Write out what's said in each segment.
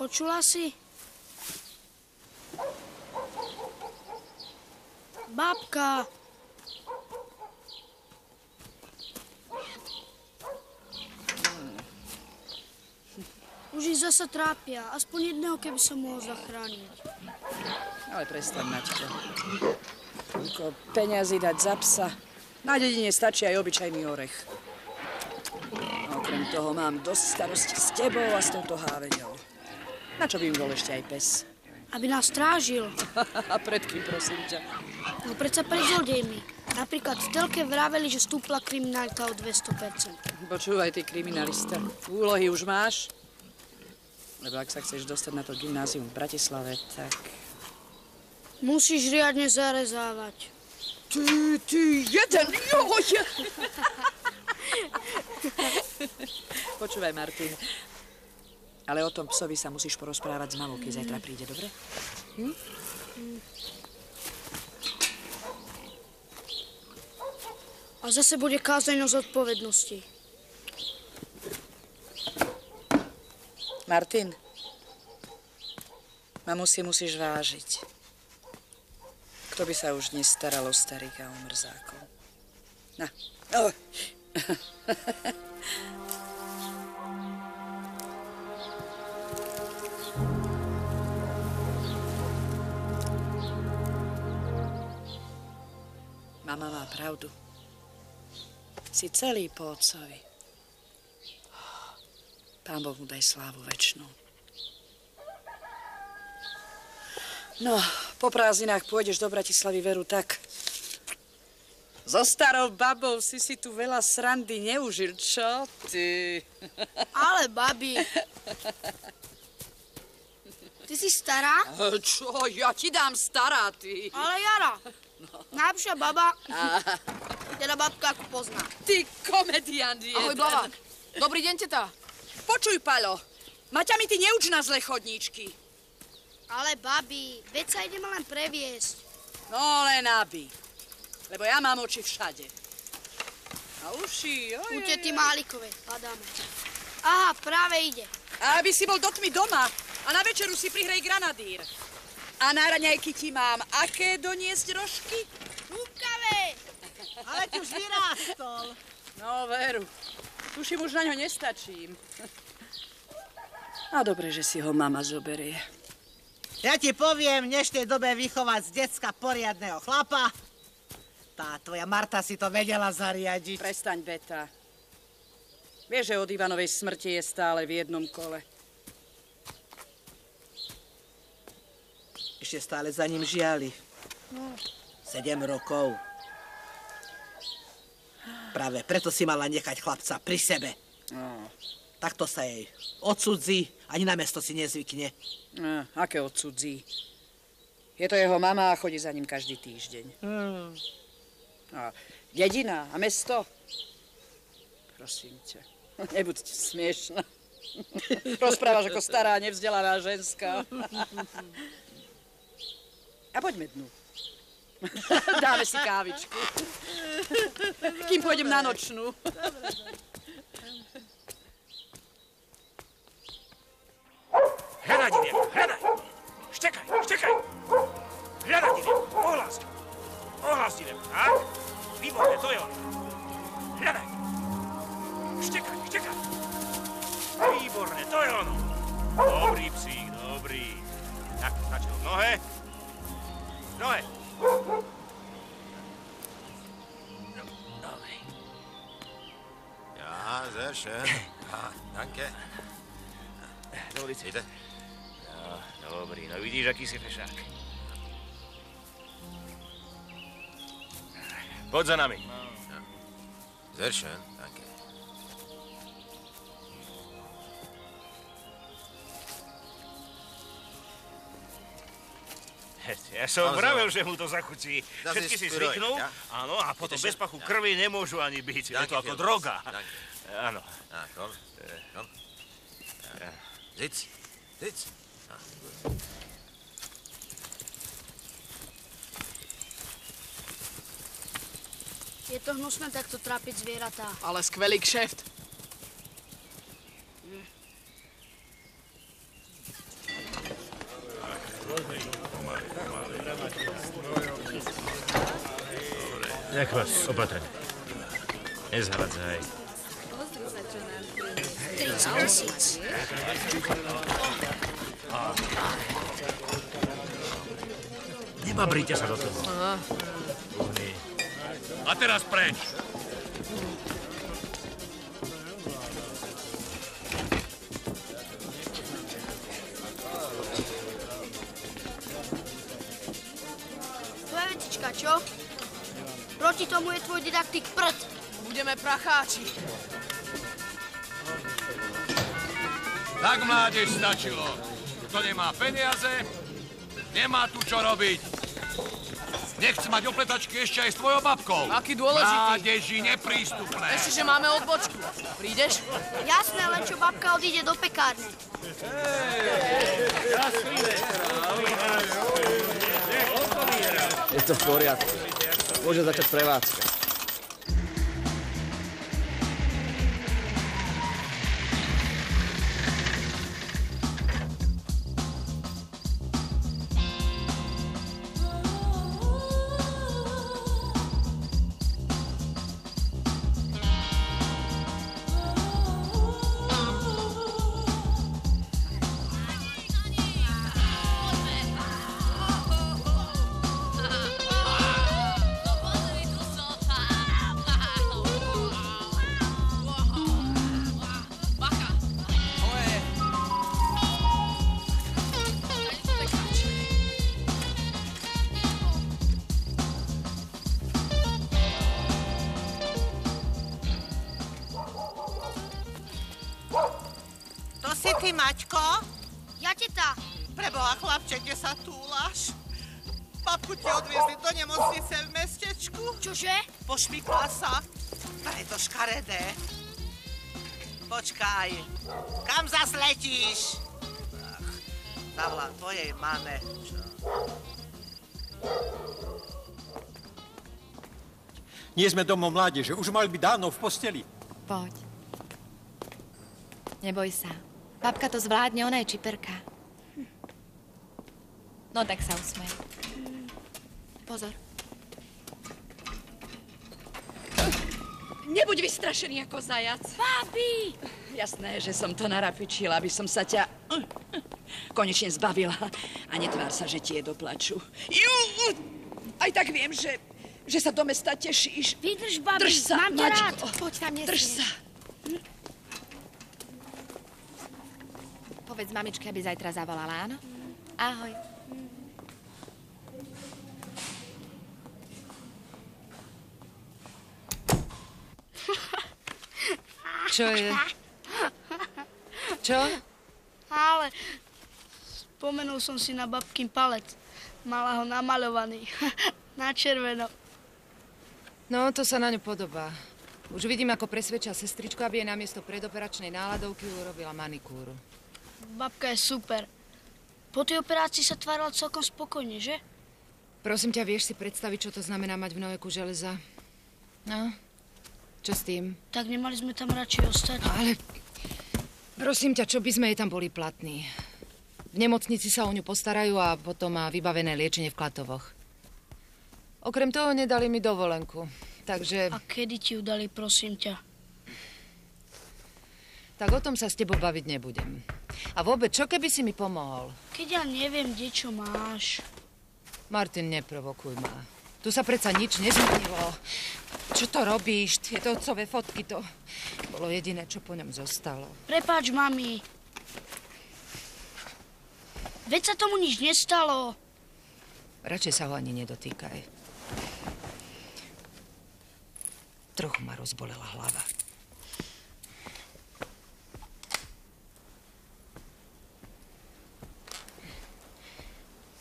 Počula si? Babka. Už ich zasa trápia. Aspoň jedného, keby som mohol zachrániť. Ale prestaň, Maťko. Toľko peňazí dať za psa. Na dedine stačí aj obyčajný orech. Okrem toho mám dosť starosti s tebou a s touto háveňou. Na čo by im bol ešte aj pes? Aby nás strážil. A pred kým, prosím ťa? No predsa pred zlodejmi. Napríklad v telke vraveli, že stúpla kriminalita o 200%. Počúvaj, ty kriminalista. Úlohy už máš? Lebo ak sa chceš dostať na to gymnázium v Bratislave, tak... Musíš riadne zarezávať. Ty jeden, joj! Počúvaj, Martin. Ale o tom psovi sa musíš porozprávať s mamou, keď zajtra príde, dobre? A zase bude kázeň o zodpovednosti. Martin, mamu si musíš vážiť. Kto by sa už nestaral o starých a o mrzákov? Na. Oh. Mama má pravdu. Si celý po otcovi. Pán Boh mu daj slávu večnú. No, po prázdninách pôjdeš do Bratislavy, veru, tak. So starou babou si tu veľa srandy neužil, čo ty? Ale, babi. Ty si stará? Čo? Ja ti dám stará, ty. Ale Jara. Najlepšia baba. Teda babka, ako pozná. Ty komediant jeden. Ahoj, baba. Dobrý deň, teta. Počuj, Paľo, Maťa mi ty neuč na zlé chodníčky. Ale, babi, veď sa ideme len previesť. No, len aby. Lebo ja mám oči všade. A uši, ojej. U tety Málikovej, hľadáme. Aha, práve ide. A aby si bol do tmy doma a na večeru si prihrej granadír. A na raňajky ti mám aké doniesť rožky? Kúkavé! Ale ti už vyrástol. No, veru. Tuším, už na ňo nestačím. A dobre, že si ho mama zoberie. Ja ti poviem, v dnešnej dobe vychovať z decka poriadneho chlapa. Tá tvoja Marta si to vedela zariadiť. Prestaň, Beta. Vieš, že od Ivanovej smrti je stále v jednom kole. Ešte stále za ním žiali. 7 rokov. Práve preto si mala nechať chlapca pri sebe. No. Takto sa jej odsudzí, ani na mesto si nezvykne. Aké odsudzí? Je to jeho mama a chodí za ním každý týždeň. A dedina a mesto? Prosím ťa, nebuďte smiešná. Rozprávaš ako stará, nevzdelaná ženská. A poďme dnu. Dáme si kávičku. Kým pôjdem na nočnú. Hľadaj, Didienko, hľadaj! Štekaj, štekaj! Hľadaj, Didienko, ohlás! Ohlás, Didienko, tak? Výborné, to je on. Hľadaj! Štekaj, štekaj! Výborné, to je ono. Dobrý psík, dobrý. Tak, stačilo v nohe. V nohe. Dobrý. Ja, sehr schön. Ja, danke. Dovolíte? Ide? No, dobrý, no vidíš, aký si fešák. Poď za nami. Sehr schön, danke. Ja som Also, vravel, že mu to zachutí. das Všetky ist si für euch, zvyknú, ja? áno, a potom Bitte bez pachu schön, krvi nemôžu ani byť. Je to ako droga. Danke. Áno. Ah, komm, komm. Ja. Sitz, sitz. Ah, gut. Je to hnusné takto trápiť zvieratá. Ale skvelý kšeft. Nech vás opatrne. Nezhádzaj. 30 000. Nebabrite sa do toho. A teraz preč. Tvoja vecička, čo? Proti tomu je tvoj didaktik prd. Budeme pracháči. Tak, mládež, stačilo. Kto nemá peniaze, nemá tu čo robiť. Nechce mať opletačky ešte aj s tvojou babkou. Aký dôležitý. Mládeži neprístupné. Ešte, že máme odbočku. Prídeš? Jasné, len čo babka odíde do pekárne. Je to v poriadku. Môže začať prevádzka. Si ty, Maťko? Ja teta. Preboha, chlapče, kde sa túlaš? Babku ti odviezli do nemocnice v mestečku. Čože? Pošmykla sa. A je to škaredé. Počkaj. Kam zas letíš? Ach, zavolám tvojej mame. Nie sme domov mládeže, už mali by dávno v posteli. Poď. Neboj sa. Babka to zvládne, ona je čiperka. No tak sa usmej. Pozor. Nebuď vystrašený ako zajac. Babi! Jasné, že som to narapičila, aby som sa ťa konečne zbavila. A netvár sa, že ti je do plaču. Aj tak viem, že sa do mesta tešíš. Vydrž, babi, Drž sa, mám ťa rád. Maťko. Poď tam, nesmieš. Drž sa. Povedz mamičke, aby zajtra zavolala, áno? Ahoj. Čo je? Čo? Ale spomenul som si na babkin palec. Mala ho namaľovaný. Na červeno. No, to sa na ňu podobá. Už vidím, ako presvedčia sestričku, aby jej namiesto predoperačnej náladovky urobila manikúru. Babka je super. Po tej operácii sa tvárala celkom spokojne, že? Prosím ťa, vieš si predstaviť, čo to znamená mať v noheku železa? No, čo s tým? Tak nemali sme tam radšej ostať. Ale prosím ťa, čo by sme jej tam boli platní? V nemocnici sa o ňu postarajú a potom má vybavené liečenie v Klatovoch. Okrem toho nedali mi dovolenku, takže... A kedy ti ju dali, prosím ťa? Tak o tom sa s tebou baviť nebudem. A vôbec, čo keby si mi pomohol? Keď ja neviem, kde čo máš. Martin, neprovokuj ma. Tu sa predsa nič nezmenilo. Čo to robíš? Tieto otcové fotky, to bolo jediné, čo po ňom zostalo. Prepáč, mami. Veď sa tomu nič nestalo. Radšej sa ho ani nedotýkaj. Trochu ma rozbolela hlava.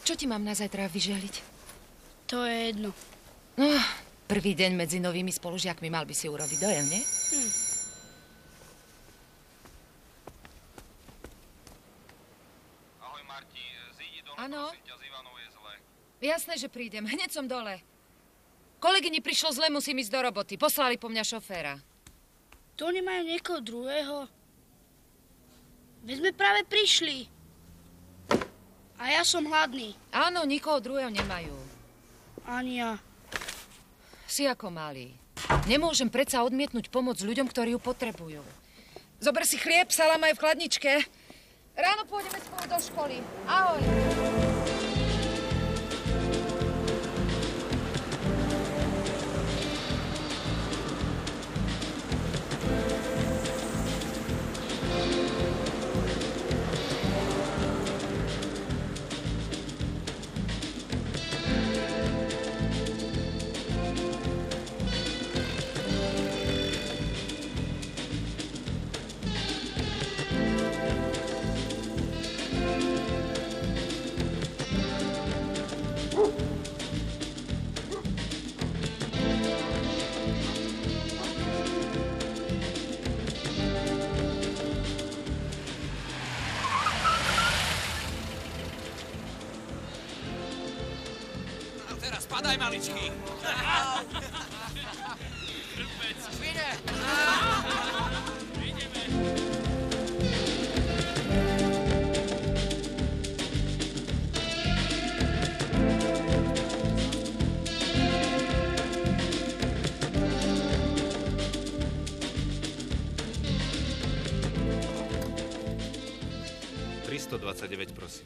Čo ti mám na zajtra vyželiť? To je jedno. No, prvý deň medzi novými spolužiakmi mal by si urobiť dojem, nie? Ahoj, Marti. Zídi dole, Áno? prosím ťa, z Ivanou je zle. Jasné, že prídem. Hneď som dole. Kolegyni prišlo zle, musím ísť do roboty. Poslali po mňa šoféra. To nemajú niekoho druhého? Veď sme práve prišli. A ja som hladný. Áno, nikoho druhého nemajú. Ani ja. Si ako malý. Nemôžem predsa odmietnúť pomoc ľuďom, ktorí ju potrebujú. Zober si chlieb, salám aj v chladničke. Ráno pôjdeme spolu do školy. Ahoj. Padaj, maličký. Švine. $329, prosím.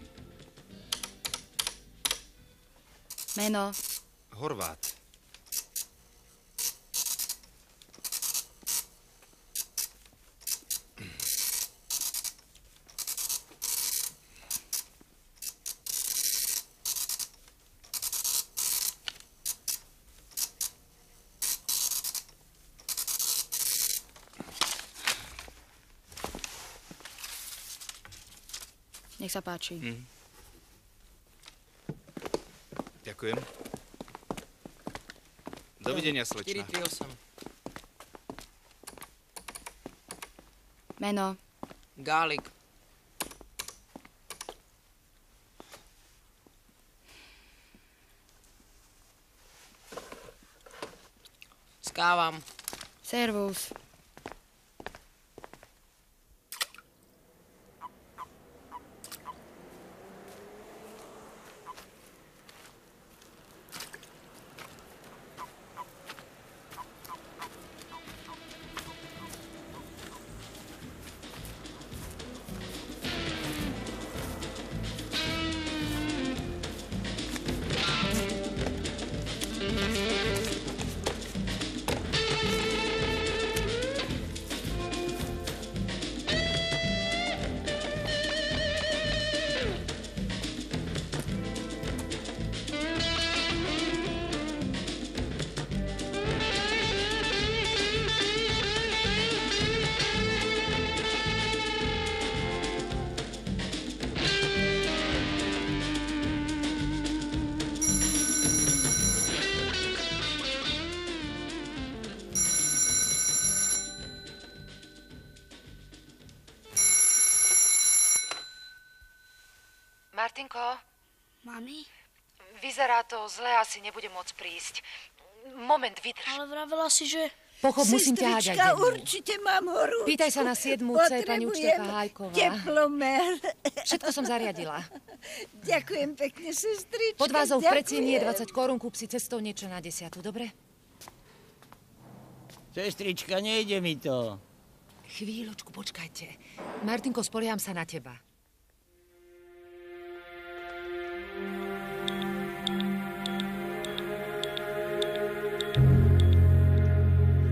Meno. Horvát. Nech sa páči. Ďakujem. Dovidenia, slečna. 438. Meno. Gálik. Skávam. Servus. Martinko? Mami? Vyzerá to zle, asi nebudem môcť prísť. Moment, vydrž. Ale vravela si, že... Pochop, musím ťahať aj dennú. Určite mám horúčku. Pýtaj sa na 7. C, pani učiteľka Hajková. Teplomer. Všetko som zariadila. Ďakujem pekne, sestrička. Pod vázou v predsieni je 20 korún, kúp si cestou niečo na 10, dobre? Sestrička, nejde mi to. Chvíľočku, počkajte. Martinko, spolieham sa na teba.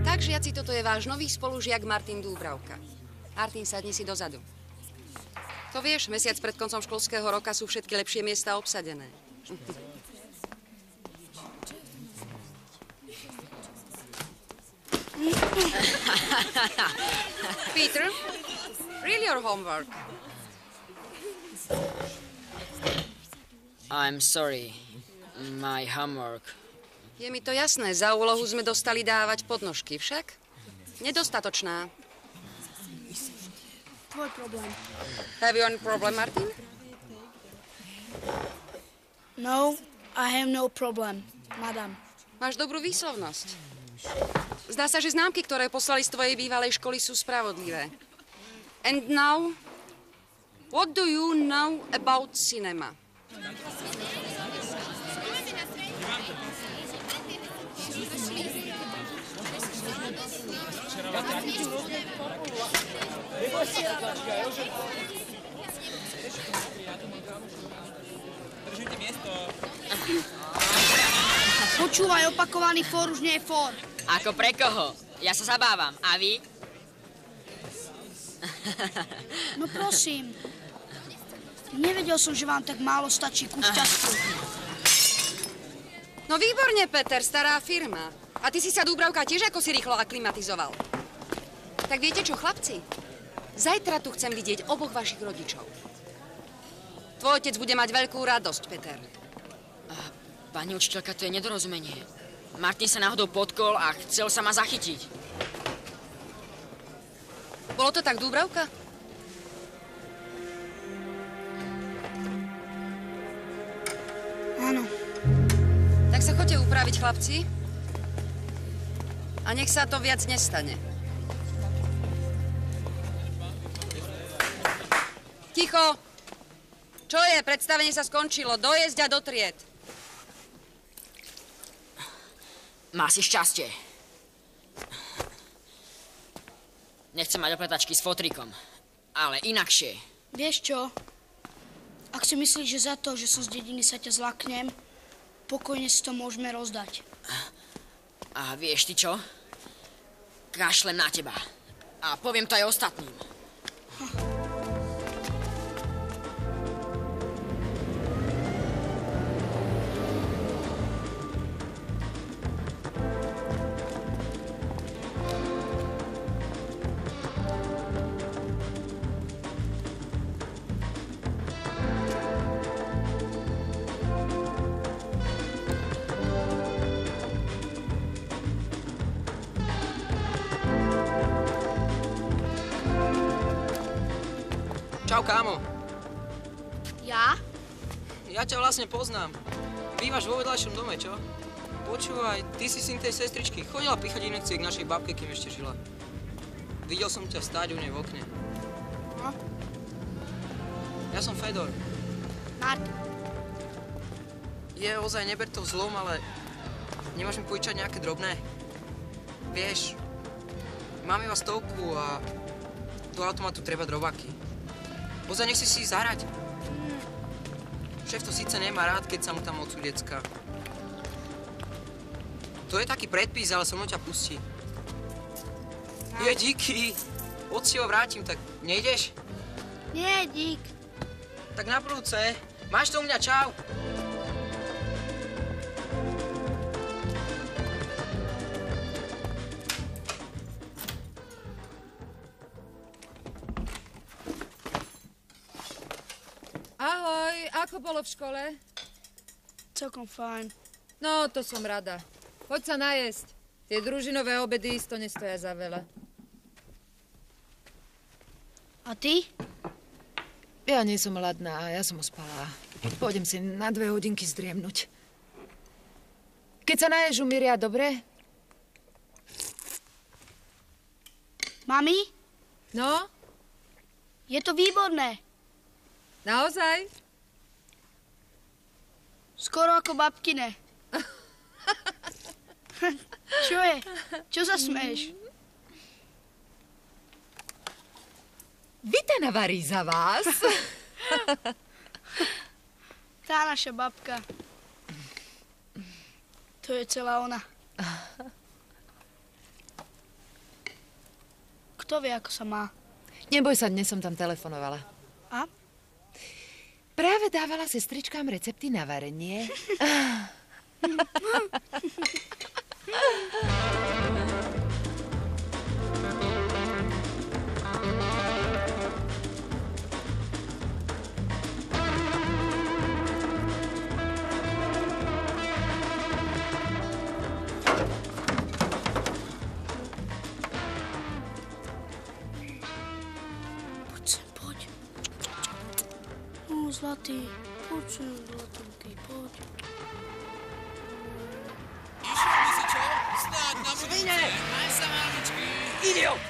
Tak, žiaci, toto je váš nový spolužiak Martin Dúbravka. Martin, sadni si dozadu. To vieš, mesiac pred koncom školského roka sú všetky lepšie miesta obsadené. Peter, read your homework. I'm sorry. My homework. Je mi to jasné, za úlohu sme dostali dávať podnožky, však? Nedostatočná. Tvoj problém. Have you any problem, Martin? No, I have no problem, madam. Máš dobrú výslovnosť. Zdá sa, že známky, ktoré poslali z tvojej bývalej školy, sú spravodlivé. And now, what do you know about cinema? Počúvaj, opakovaný fór už nie je fór. Ako pre koho? Ja sa zabávam. A vy? No prosím. Nevedel som, že vám tak málo stačí ku šťastiu. No výborne, Peter, stará firma. A ty si sa, Dúbravka, tiež ako si rýchlo aklimatizoval. Tak viete čo, chlapci? Zajtra tu chcem vidieť oboch vašich rodičov. Tvoj otec bude mať veľkú radosť, Peter. Pani učiteľka, to je nedorozumenie. Martin sa náhodou potkol a chcel sa ma zachytiť. Bolo to tak, Dúbravka? Áno. Tak sa choďte upraviť, chlapci. A nech sa to viac nestane. Ticho! Čo je? Predstavenie sa skončilo. Dojezť a do tried. Má si šťastie. Nechcem mať opletačky s fotrikom, ale inakšie. Vieš čo? Ak si myslíš, že za to, že som z dediny, sa ťa zlaknem, pokojne si to môžeme rozdať. A vieš ty čo? Kašlem na teba. A poviem to aj ostatným. Čau, kámo. Ja? Ja ťa vlastne poznám. Bývaš vo vedľajšom dome, čo? Počúvaj, ty si syn tej sestričky. Chodila pichať inekcie k našej babke, kým ešte žila. Videl som ťa stáť u nej v okne. No? Ja som Fedor. Martin. Je ozaj, neber to zlom, ale nemáš mi požičať nejaké drobné? Vieš, mám iba 100 a do automatu treba drobáky. Ozaj, nech si zahrať. Šéf to síce nemá rád, keď sa mu tam ocú decka. To je taký predpis, ale so mnou ťa pustí. Je, díky. Od si ho vrátim, tak nejdeš? Nie, dík. Tak na budúce. Máš to u mňa, čau. Ahoj, ako bolo v škole? Celkom fajn. No, to som rada. Poď sa najesť. Tie družinové obedy isto nestoja za veľa. A ty? Ja nie som hladná, ja som uspala. Pôjdem si na 2 hodinky zdriemnuť. Keď sa naješ, umíria, dobre? Mami? No? Je to výborné. Naozaj? Skoro ako babkine. Čo je? Čo sa smeješ? Vita navarí za vás. Tá naša babka. To je celá ona. Kto vie, ako sa má? Neboj sa, dnes som tam telefonovala. A? Práve dávala sestričkám recepty na varenie. Zlatý, poď sem, zlatúky, poď. Išli si čo? Snáď na budúce. Svine! Maj sa, mámičky. Idiot!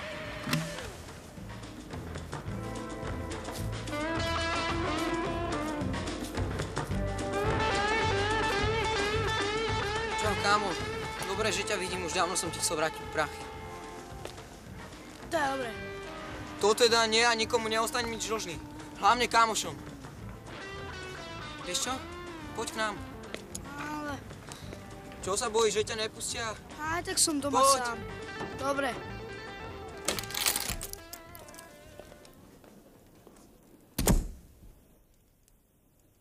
Čau, kámo. Dobre, že ťa vidím, už dávno som ti chcel vrátiť prachy. to je dobre. To teda nie a nikomu neostane nič dlžný. Hlavne kamošom. Vieš čo? Poď k nám. Ale... Čo sa bojíš, že ťa nepustia? Aj tak som doma sám. Dobre.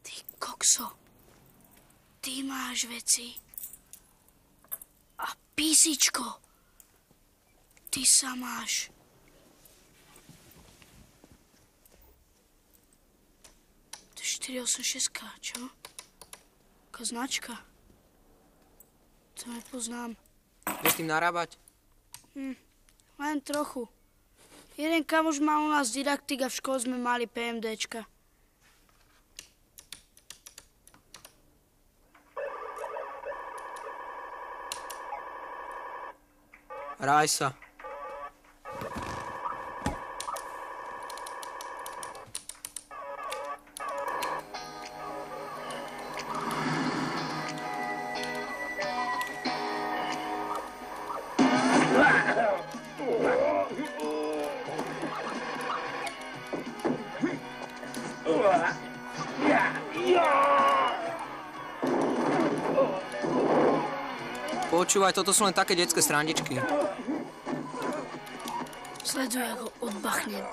Ty kokso. Ty máš veci. A písičko. Ty sa máš. To je 486, čo? Aká značka. To nepoznám. Vieš tým narábať? Len trochu. Jeden kamoš mal u nás didaktik a v škole sme mali PMDčka. Ráj sa. Počúvaj, toto sú len také detské srandičky. Sleduj, ako odbachnem.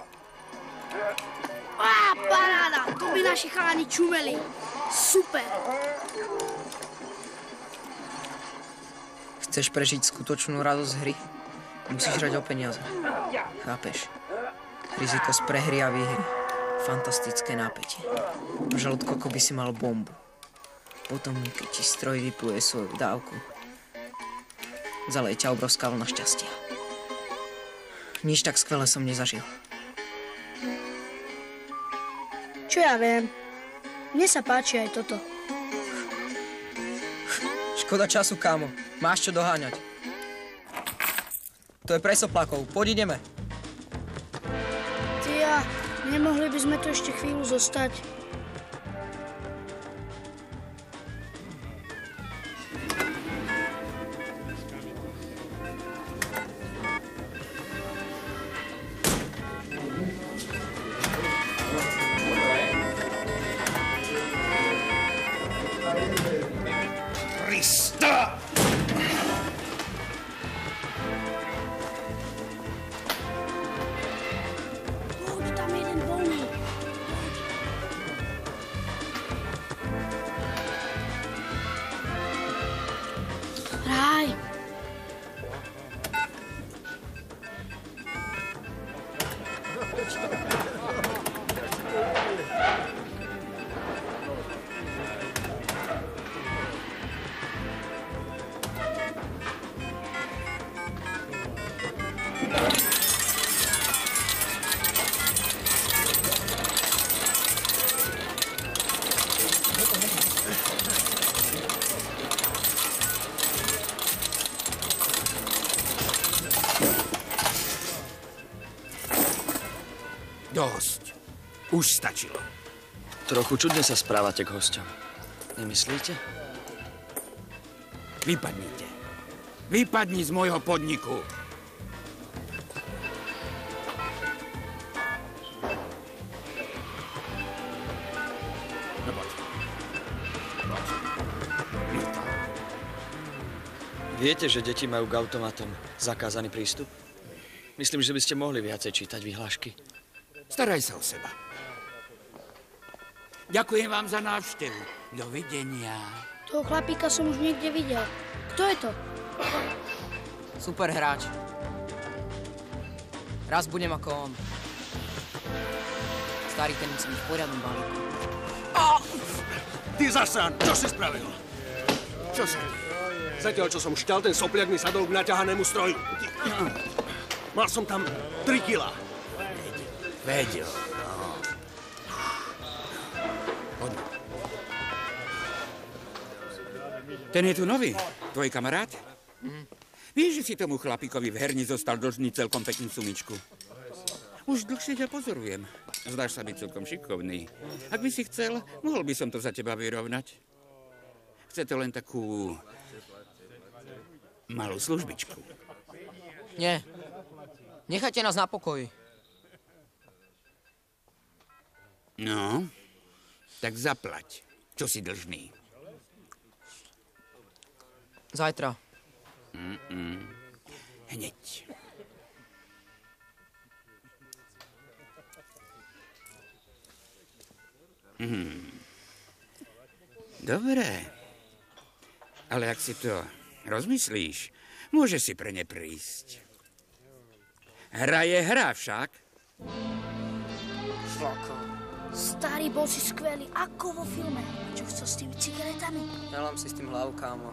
Á, paráda! To by naši chalani čumeli. Super! Chceš prežiť skutočnú radosť hry? Musíš hrať o peniaze. Chápeš? Riziko z prehry a výhry. Fantastické nápätie. V žalúdku, ako by si mal bombu. Potom, keď ti stroj vypluje svoju dávku, zaleje ťa obrovská vlna šťastia. Nič tak skvelé som nezažil. Čo ja viem? Mne sa páči aj toto. Škoda času, kámo. Máš čo doháňať. To je pre soplákov. Poď ideme. Tia, nemohli by sme tu ešte chvíľu zostať? Krista! Poď, tam je jeden voľný. Hraj. Dosť. Už stačilo. Trochu čudne sa správate k hosťom. Nemyslíte? Vypadnite. Vypadni z môjho podniku. No poď. Viete, že deti majú k automatom zakázaný prístup? Myslím, že by ste mohli viacej čítať vyhlášky. Staraj sa o seba. Ďakujem vám za návštevu. Dovidenia. Toho chlapíka som už niekde videl. Kto je to? Super hráč. Raz budem ako on. Starý, ten musí byť v poriadnom balíku. Ty zasán, čo si spravil? Čo sa deje? Zatiaľ, čo som šťal, ten sopliak mi sadol k naťahanému stroju. Mal som tam 3 kilá. Vedel. Poď. Ten je tu nový, tvoj kamarát? Vieš, že si tomu chlapíkovi v herni zostal dlžný celkom peknú sumičku? Už dlhšie ťa pozorujem. Zdáš sa byť celkom šikovný. Ak by si chcel, mohol by som to za teba vyrovnať. Chce to len takú malú službičku. Nie. Nechajte nás na pokoji. No, tak zaplať. Čo si dlžný? Zajtra. Hneď. Dobre. Ale ak si to rozmyslíš, môže si pre ne prísť. Hra je hra však. Šlako. Starý, bol si skvelý, ako vo filme. A čo chcel s tými cigaretami? Nelám si s tým hlavu, kámo.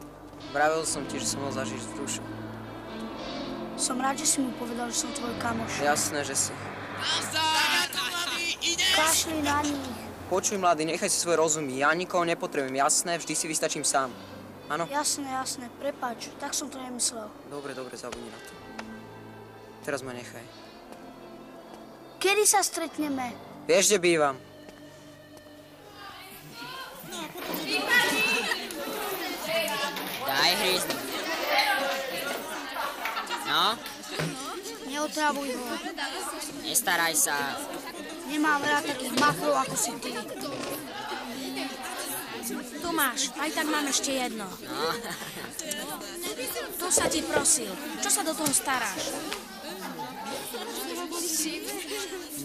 Vravil som ti, že som mal zažiť vzdušu. Som rád, že si mu povedal, že som tvoj kamoš. Jasné, že si. Kašli na nich. Počuj, mladý, nechaj si svoj rozumy. Ja nikoho nepotrebujem, jasné, vždy si vystačím sám. Áno? Jasné, prepáč, tak som to nemyslel. Dobre, zabudni na to. Teraz ma nechaj. Kedy sa stretneme? Vieš, kde bývam? Daj hryzť. No? Neotravuj ho. Nestaraj sa. Nemám rád takých maflov, ako si ty. Tomáš, aj tak mám ešte jedno. No. To sa ti prosil. Čo sa do toho staráš?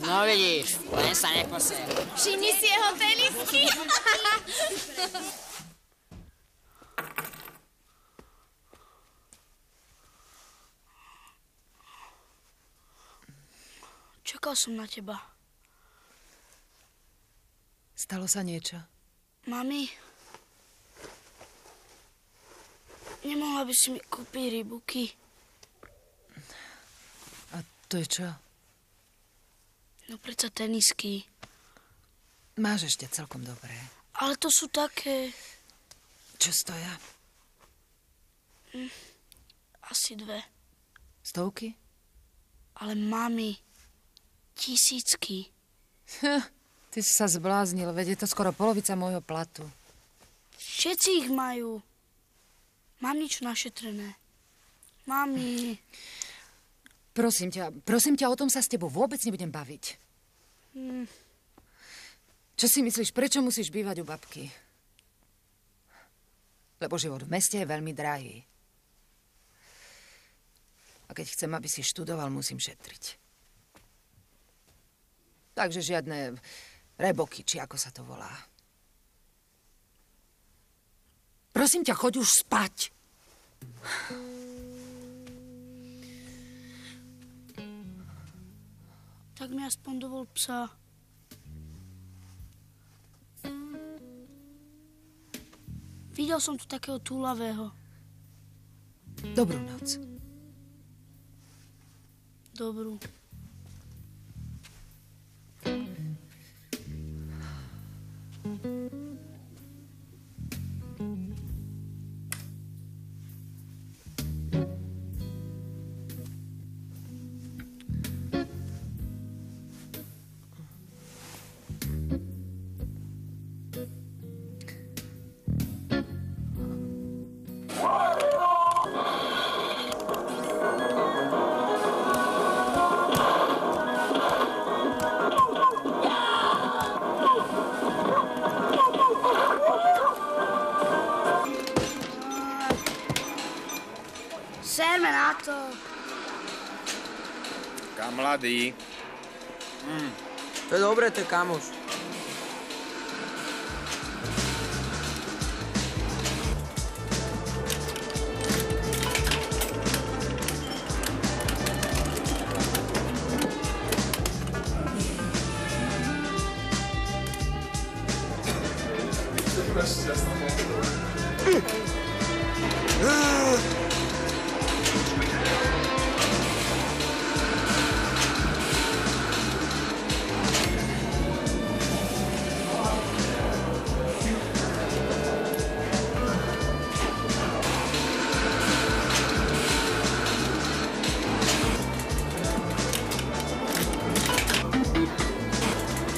No vidíš, len sa neposer. Všimni si jeho tenisky. Čakal som na teba. Stalo sa niečo? Mami, nemohla by si mi kúpiť rybuky? A to je čo? No predsa tenisky. Máš ešte celkom dobré. Ale to sú také... Čo stoja? Asi 2. Stovky? Ale mami, 1000. Ty si sa zbláznil, veď je to skoro polovica môjho platu. Všetci ich majú. Mám niečo našetrené. Mami. Prosím ťa, o tom sa s tebou vôbec nebudem baviť. Čo si myslíš, prečo musíš bývať u babky? Lebo život v meste je veľmi drahý. A keď chcem, aby si študoval, musím šetriť. Takže žiadne reboky, či ako sa to volá. Prosím ťa, choď už spať. Tak mi aspoň dovol psa. Videl som tu takého túlavého. Dobrú noc. Dobrú. Serme na to. Kam mladý? To je dobré, to je kamoš.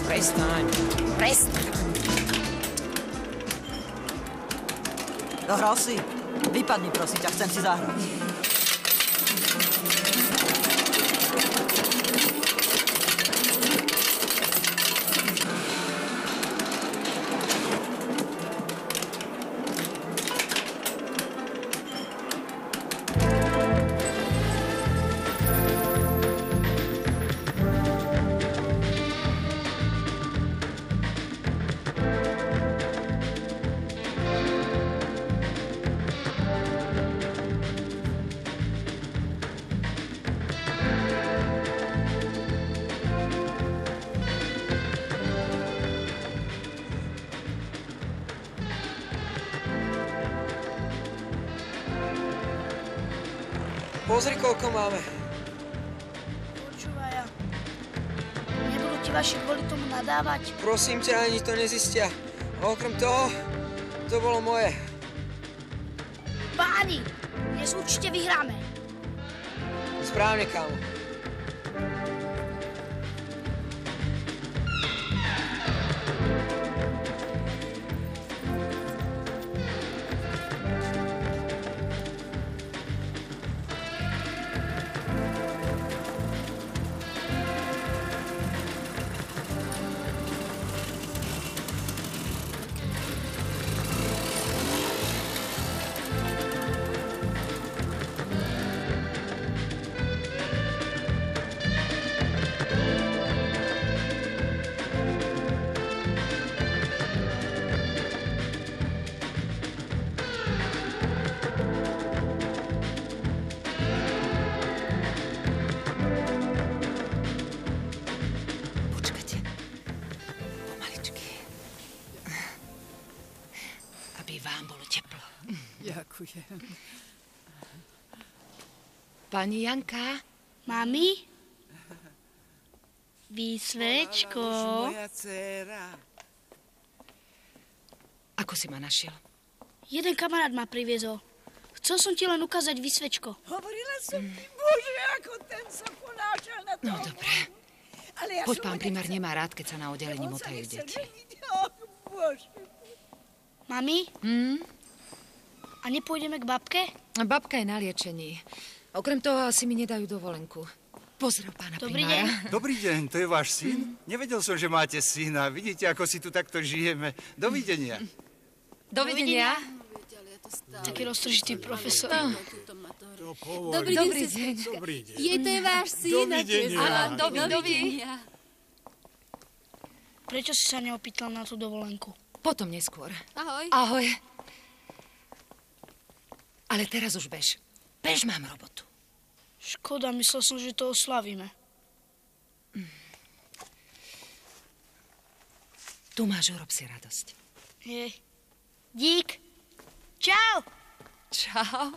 Prestaň. Dohral si? Vypadni, prosím ťa, chcem si zahrať. Pozri, koľko máme. Počúvaj, nebudú ti vaši kvôli tomu nadávať? Prosím ťa, ani to nezistia. A okrem toho, to bolo moje. Páni, dnes určite vyhráme. Správne, kámo. Ďakujem. Pani Janka? Mami? Výsvečko. Moja dcéra. Ako si ma našiel? Jeden kamarát ma priviezol. Chcel som ti len ukázať výsvečko. Hovorila som ti, Bože, ako ten sa ponášal na toho. No dobre. Poď, pán primár nemá rád, keď sa na oddelení motajú deti. Bože. Mami? A nepôjdeme k babke? Babka je na liečení. Okrem toho asi mi nedajú dovolenku. Pozdrav pána primára. Dobrý deň, to je váš syn? Nevedel som, že máte syna. Vidíte, ako si tu takto žijeme. Dovidenia. Dovidenia. Taký roztržitý profesor. Dobrý deň. Je to je váš syn. Dovidenia. Prečo si sa neopýtal na tú dovolenku? Potom neskôr. Ahoj. Ahoj. Ale teraz už bež. Bež, mám robotu. Škoda, myslel som, že to oslavíme. Tu máš, urob si radosť. Jej. Dík. Čau. Čau.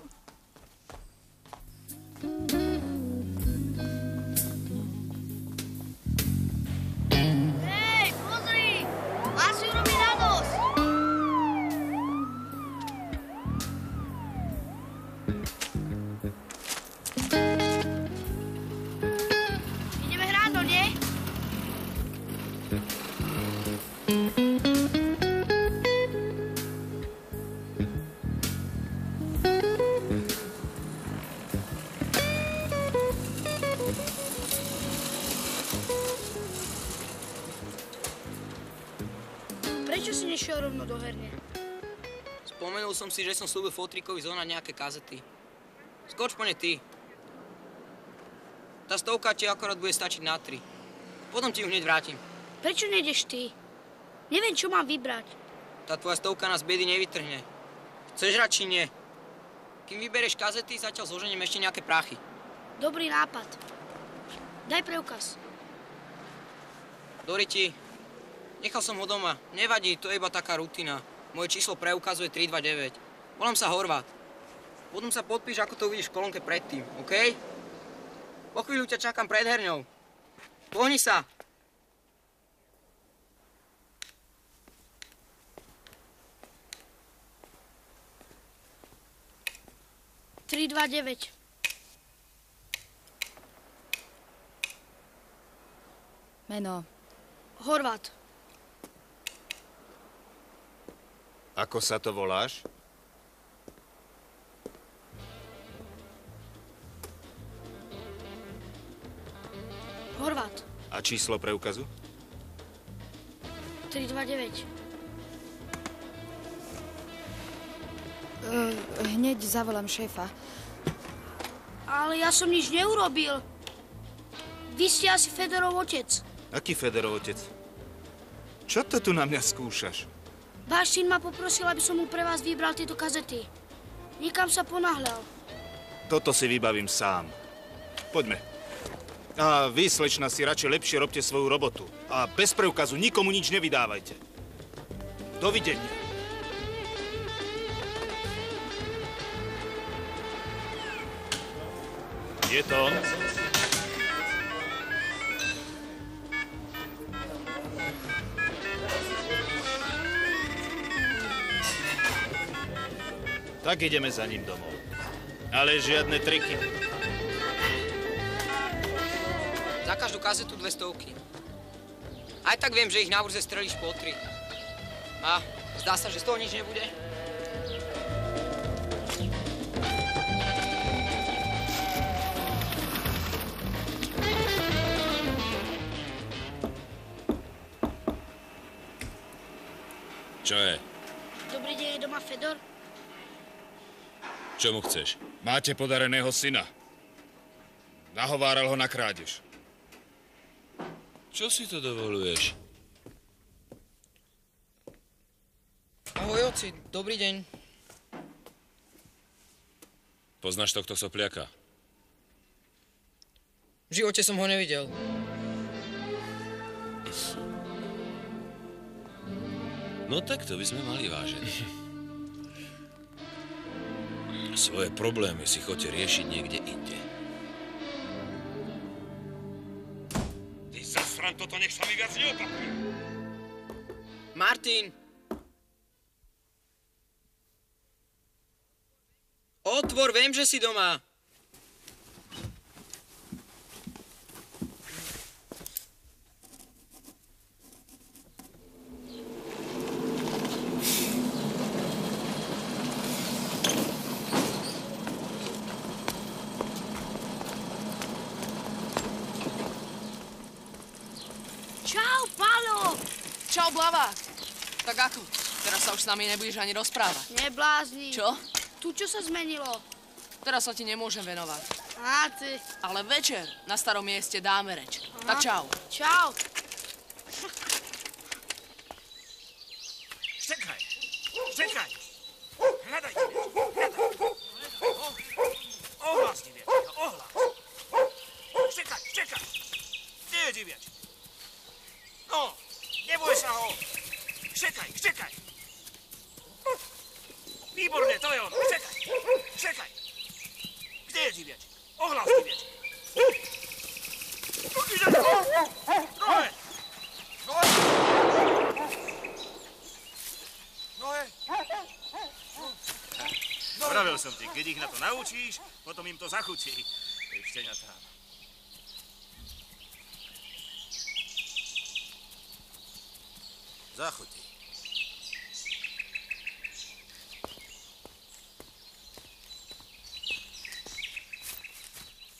Hej, pozri. Má si urobiť radosť. Ideme hrať, no nie? Prečo si nešiel rovno do herne? Spomenul som si, že som slúbil Fotrikovi zohnať nejaké kazety. Skoč po ne ty. Tá stovka ti akorát bude stačiť na 3. Potom ti ju hneď vrátim. Prečo nejdeš ty? Neviem, čo mám vybrať. Tá tvoja stovka nás z biedy nevytrhne. Chceš radši nie? Kým vybereš kazety, zatiaľ zloženiem ešte nejaké prachy. Dobrý nápad. Daj preukaz. Doriti, nechal som ho doma. Nevadí, to je iba taká rutina. Moje číslo preukazuje 329. Volám sa Horvát. Potom sa podpíš, ako to uvidíš v kolónke predtým, OK? Po chvíľu ťa čakám pred herňou. Pohni sa. Tri, 2, 9. Meno. Horvát. Ako sa to voláš? Horvát. A číslo preukazu? 3, 2, 9. Hneď zavolám šéfa. Ale ja som nič neurobil. Vy ste asi Fedorov otec. Aký Federov otec? Čo to tu na mňa skúšaš? Váš syn ma poprosil, aby som mu pre vás vybral tieto kazety. Nikam sa ponáhľal. Toto si vybavím sám. Poďme. A vy, slečna, si radšej lepšie robte svoju robotu. A bez preukazu nikomu nič nevydávajte. Dovidenia. Je to on? Tak ideme za ním domov. Ale žiadne triky. Za každú kazetu 200. Aj tak viem, že ich na burze strelíš po 3. A zdá sa, že z toho nič nebude. Čo je? Dobrý deň, je doma Fedor? Čo mu chceš? Máte podareného syna. Nahováral ho na krádež. Čo si to dovoluješ? Ahoj, oci, dobrý deň. Poznáš tohto sopliaka? V živote som ho nevidel. No tak to by sme mali vážiť. Svoje problémy si choďte riešiť niekde inde. Ty zasran, toto nech sa mi viac neopakuje. Martin! Otvor, viem, že si doma. Čau, Pálo! Čau, Blava. Tak ako? Teraz sa už s nami nebudeš ani rozprávať. Neblázni. Čo? Tu, čo sa zmenilo? Teraz sa ti nemôžem venovať. Á, ty. Ale večer na starom mieste dáme reč. Tak čau. Čau. Čekaj! Čekaj! Hľadaj, ohlas, diviečka, ohlas. Čekaj, čekaj! Kde je diviečka? No, neboj sa ho! Čekaj, čekaj! Výborné, to je ono! Čekaj, čekaj! Kde je diviečka? Ohlas, diviečka! Nohe! Nohe! Nohe! Pravil som ti, keď ich na to naučíš, potom im to zachutí. Šteniatá. Zachutí.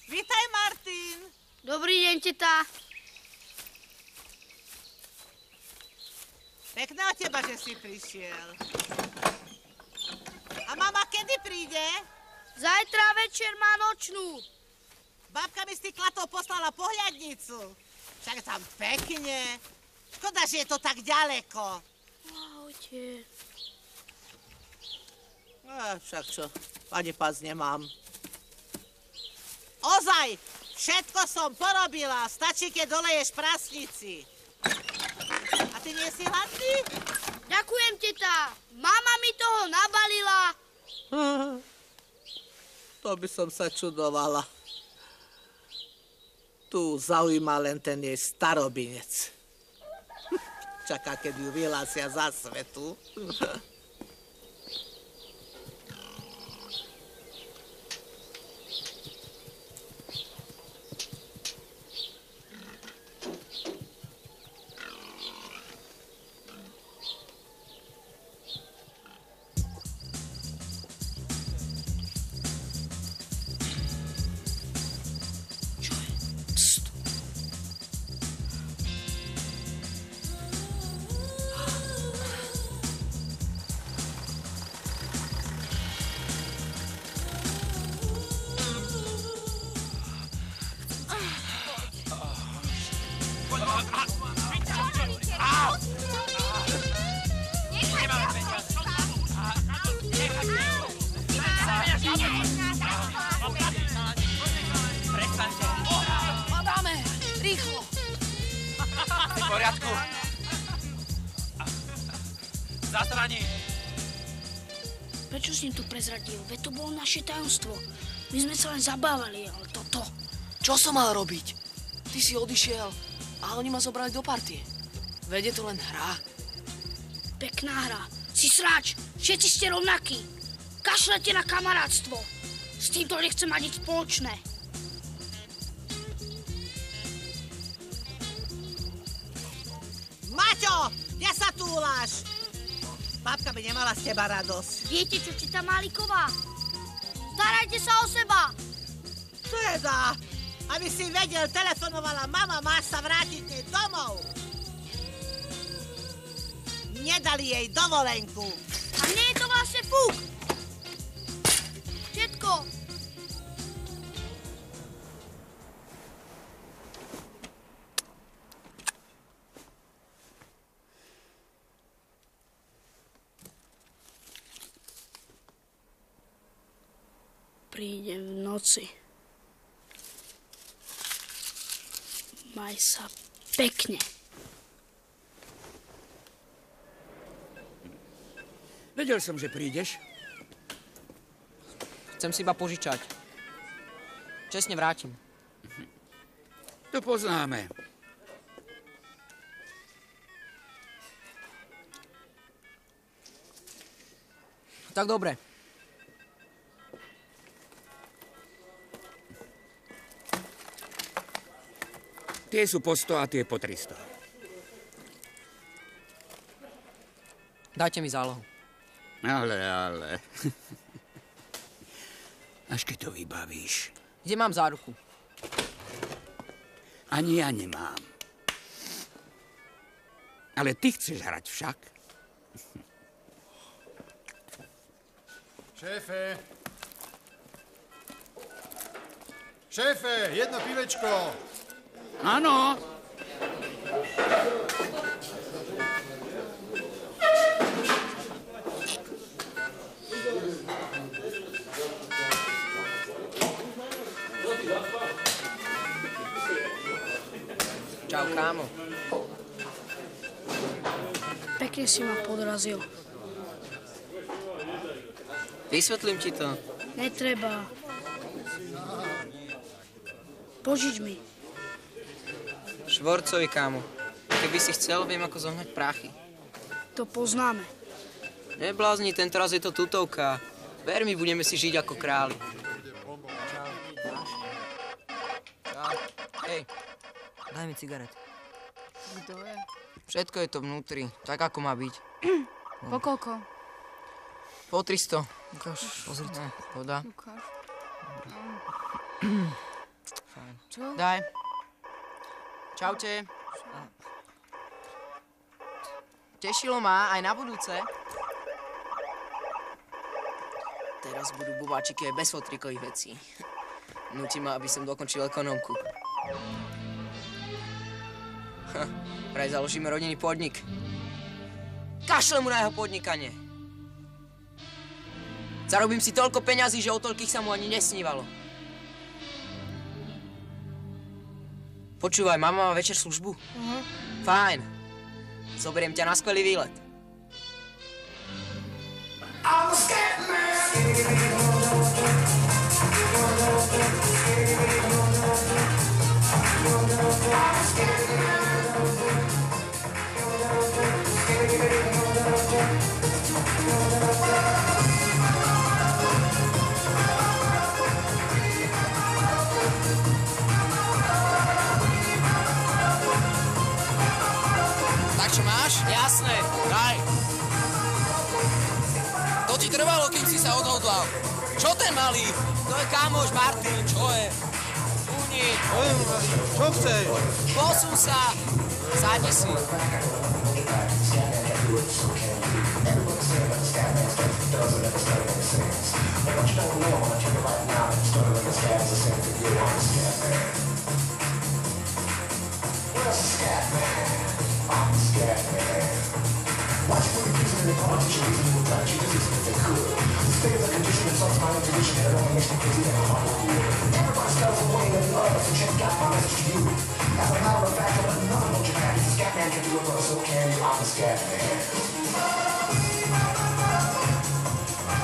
Vítaj, Martin. Dobrý deň, teta. Pekné od teba, že si prišiel. A mama kedy príde? Zajtra večer má nočnú. Babka mi z tých klatov poslala pohľadnicu. Však tam pekne. Škoda, že je to tak ďaleko. Ahojte. Však čo, ani pás nemám. Ozaj, všetko som porobila. Stačí, keď doleješ prasnici. A ty nie si hladný? Ďakujem, teta. Mama mi toho nabalila. To by som sa čudovala. Tu zaujíma len ten jej starobinec. Čaká, keď ju vyhlásia za svetu. Prečo si im to prezradil? Veď to bolo naše tajomstvo. My sme sa len zabávali, ale toto. Čo som mal robiť? Ty si odišiel a oni ma zobrali do partie. Veď je to len hra. Pekná hra. Si sráč, všetci ste rovnakí. Kašlete na kamarátstvo. S týmto nechcem mať nič spoločné. Maťo, kde sa túlaš? Babka by nemala z teba radosť. Viete, čo číta Máliková? Starajte sa o seba. Teda, aby si vedel, telefonovala mama, máš sa vrátiť nej domov. Nedali jej dovolenku. A nie je to vlastne fúk. Všetko. Prídem v noci. Maj sa pekne. Vedel som, že prídeš. Chcem si iba požičať. Čestne vrátim. To poznáme. Tak dobre. Tie sú po 100 a tie po 300. Dajte mi zálohu. Ale. Až keď to vybavíš. Kde mám záruku? Ani ja nemám. Ale ty chceš hrať však. Šéfe! Šéfe, jedno pivečko! Áno. Čau, kámo. Pekne si ma podrazil. Vysvetlím ti to. Netreba. Požič mi. Švorcovi, kámo. Keby si chcel, viem, ako zohnať prachy. To poznáme. Neblázni, tentoraz je to tutovka. Ver mi, budeme si žiť ako králi. Čau. Hej, daj mi cigaret. Kto je? Všetko je to vnútri, tak ako má byť. Po koľko? Po 300. Ukáž, pozri to. Voda. Ukáž. Fajn. Čo? Daj. Čaute. Tešilo ma aj na budúce. Teraz budú bubáčiky aj bez fotrikových vecí. Núti ma, aby som dokončil ekonomku. Vraj založíme rodinný podnik. Kašlem mu na jeho podnikanie. Zarobím si toľko peňazí, že o toľkých sa mu ani nesnívalo. Počúvaj, mama má večer službu? Fajn. Zoberiem ťa na skvelý výlet. Tak čo máš? Jasné. Daj. To ti trvalo, kým si sa odhodlal. Čo ten malý? To je kámoš Martin. Čo je? Uhni. Čo chceš? Posun sa. Sadni si.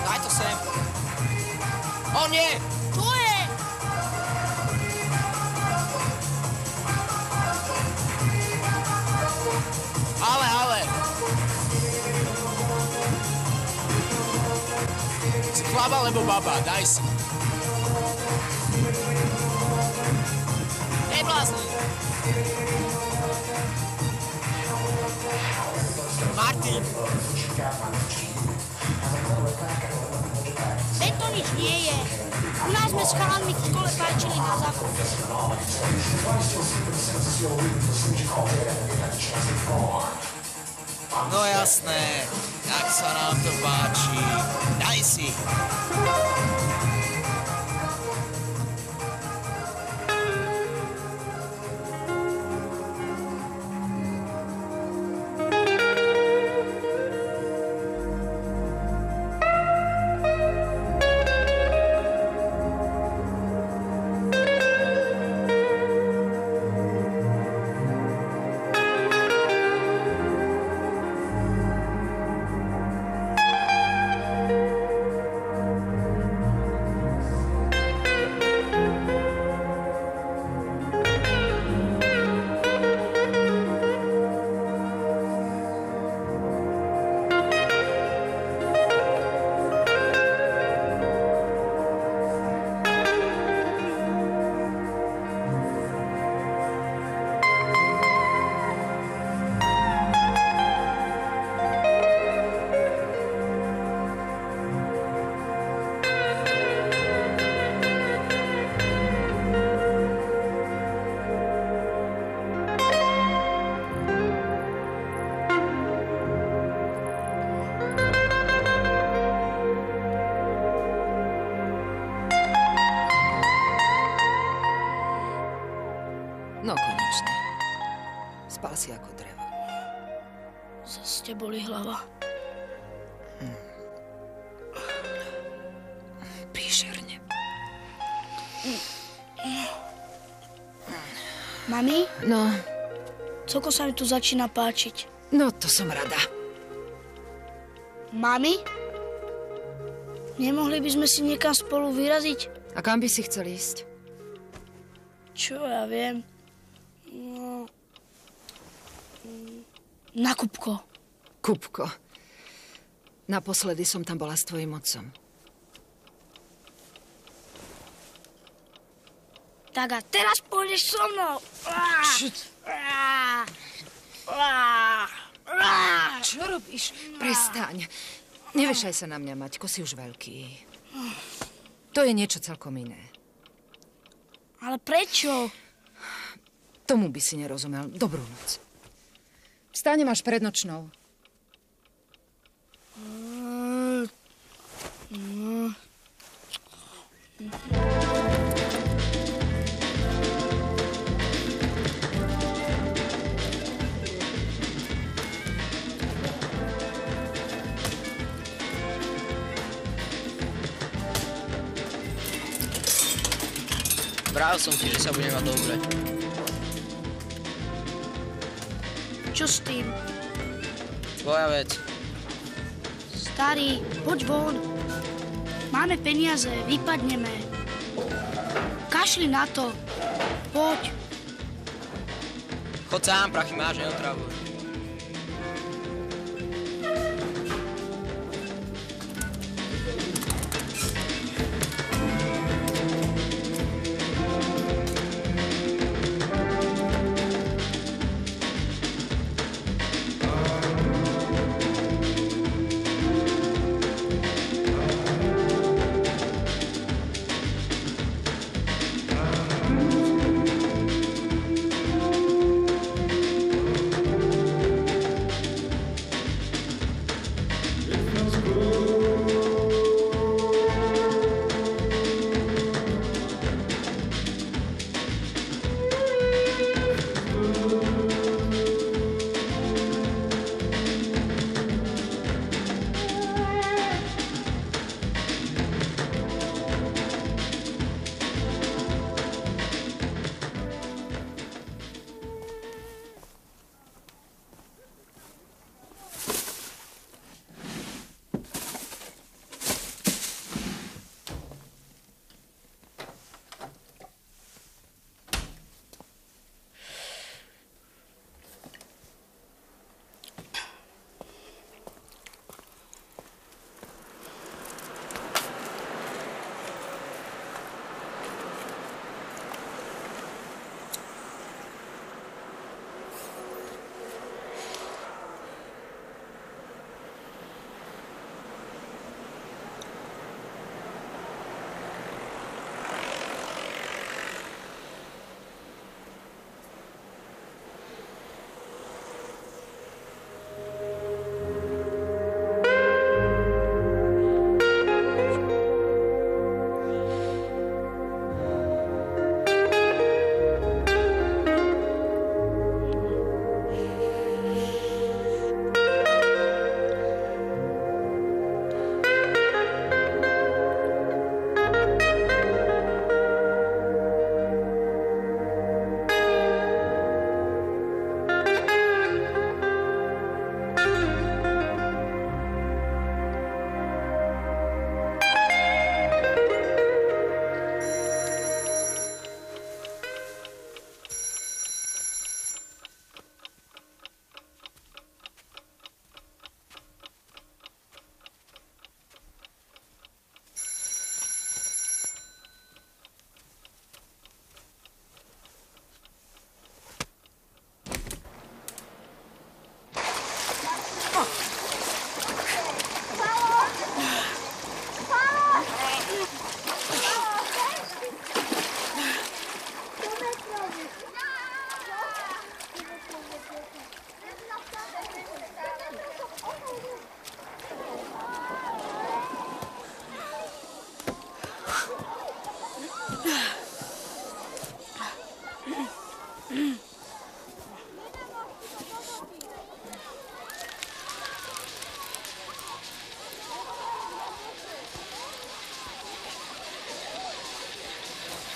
Daj to sem. O nie! Čo je? Ale. Si chlap alebo baba, daj si. Neblázni. Martin. To nič nie je. U nás sme s chalanmi v škole fajčili na záchod. No jasné, jak sa nám to páči. Daj si. No konečne. Spal si ako drevo. Zas te boli hlava. Príšerne. Mami? No? Celko sa mi tu začína páčiť. No, to som rada. Mami? Nemohli by sme si niekam spolu vyraziť? A kam by si chcel ísť? Čo ja viem. No... Na Kupko. Kupko. Naposledy som tam bola s tvojim otcom. Tak a teraz pôjdeš so mnou. Čo robíš? Prestaň. Nevešaj sa na mňa, Maťko, si už veľký. To je niečo celkom iné. Ale prečo? Tomu by si nerozumel. Dobrú noc. Vstánem až pred nočnou. Vral som ti, že sa bude mať dobre. Čo s tým? Tvoja vec. Starý, poď von. Máme peniaze, vypadneme. Kašli na to. Poď. Chod sám, prachy máš, neotravuj.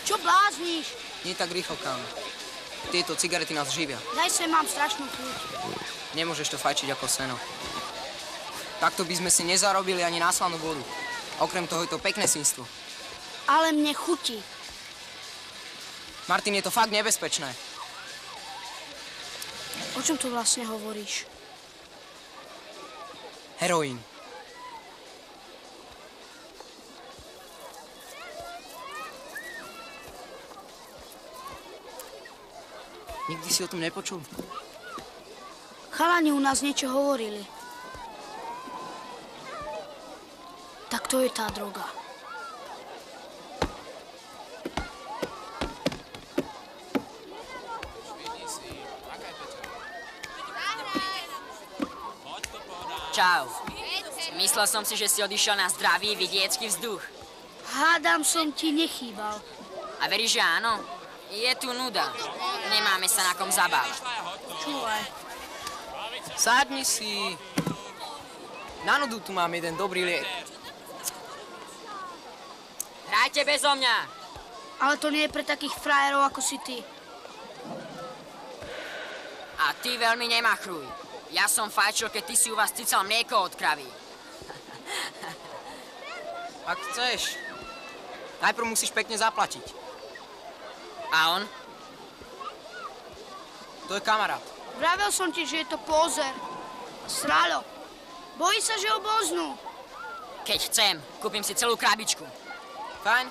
Čo blázniš? Nie tak rýchlo, kámo. Tieto cigarety nás živia. Daj sem, mám strašnú chuť. Nemôžeš to fajčiť ako seno. Takto by sme si nezarobili ani na slanú vodu. Okrem toho je to pekné svinstvo. Ale mne chutí. Martin, je to fakt nebezpečné. O čom tu vlastne hovoríš? Heroín. Nikdy si o tom nepočul? Chalani u nás niečo hovorili. Tak to je tá droga. Čau. Myslel som si, že si odišiel na zdravý vidiecký vzduch. Hádam som ti nechýbal. A veríš, že áno? Je tu nuda. Nemáme sa na kom zabávať. Čúvaj. Sadni si. Na nudu tu mám jeden dobrý liek. Hrajte bezo mňa. Ale to nie je pre takých frajerov ako si ty. A ty veľmi nemachruj. Ja som fajčil, keď ty si u vás cical mlieko od kravy. Ak chceš. Najprv musíš pekne zaplatiť. A on? To je kamarát. Vravel som ti, že je to pózer. Sralo. Bojí sa, že ho boznú. Keď chcem, kúpim si celú krabičku. Fajn.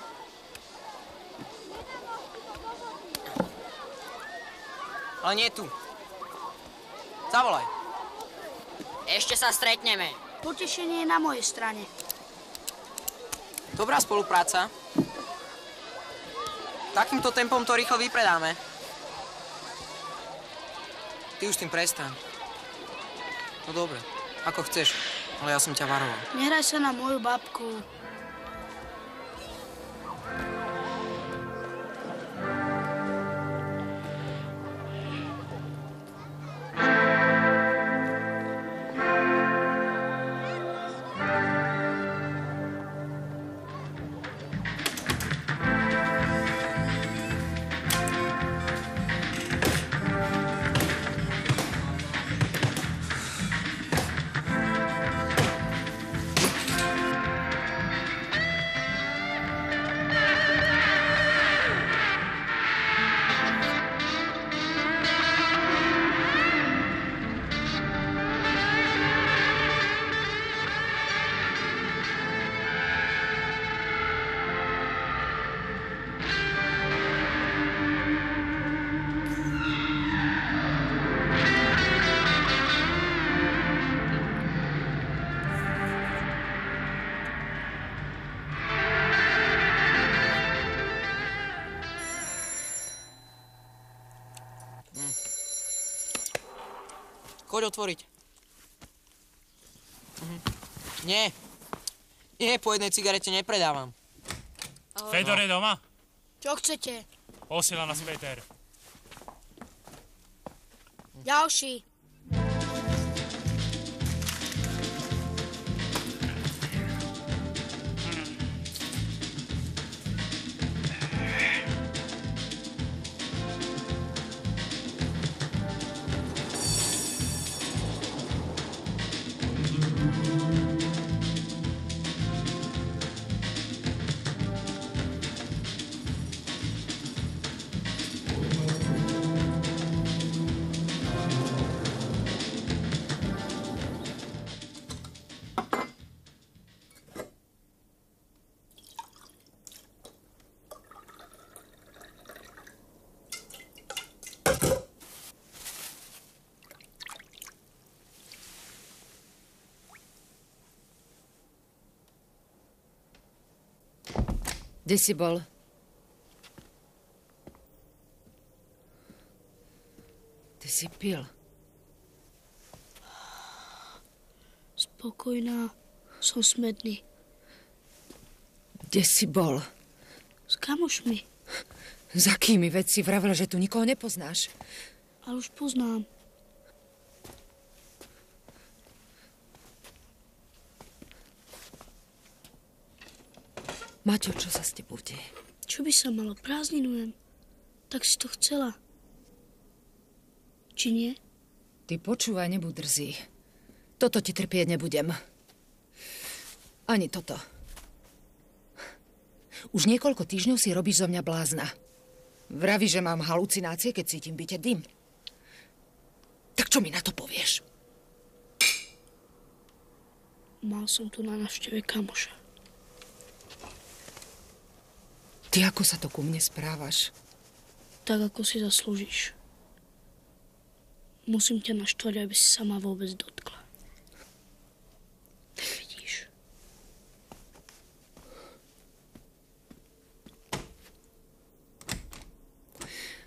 Ale nie tu. Zavolaj. Ešte sa stretneme. Potešenie je na mojej strane. Dobrá spolupráca. Takýmto tempom to rýchlo vypredáme. Ty už tým prestaň. No dobre, ako chceš, ale ja som ťa varoval. Nehraj sa na moju babku. Choď otvoriť. Nie. Nie, po jednej cigarete nepredávam. Fedor je doma? Čo chcete? Posiela nás Peter. Ďalší. Kde si bol? Ty si pil. Spokojná, som smedný. Kde si bol? S kamošmi. Za kými? Veď si vravel, že tu nikoho nepoznáš. Ale už poznám. Maťo, čo sa s tebou deje? Čo by sa malo? Prázdninujem. Tak si to chcela. Či nie? Ty počúvaj, nebuď drzý. Toto ti trpieť nebudem. Ani toto. Už niekoľko týždňov si robíš zo mňa blázna. Vravíš, že mám halucinácie, keď cítim byte dym. Tak čo mi na to povieš? Mal som tu na návšteve kamoša. Ty ako sa to ku mne správaš? Tak, ako si zaslúžiš. Musím ťa naštvať, aby si sa ma vôbec dotkla. Vidíš?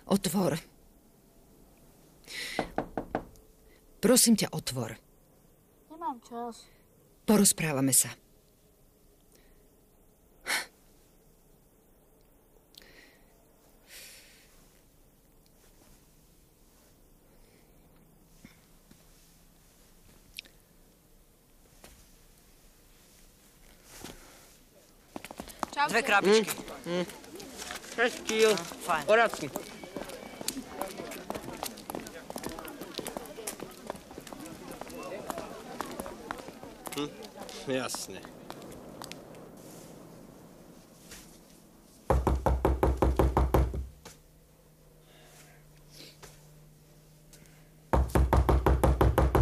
Otvor. Prosím ťa, otvor. Nemám čas. Porozprávame sa. Dve krabičky. 6 kýl. Fajn. Orací. Jasne.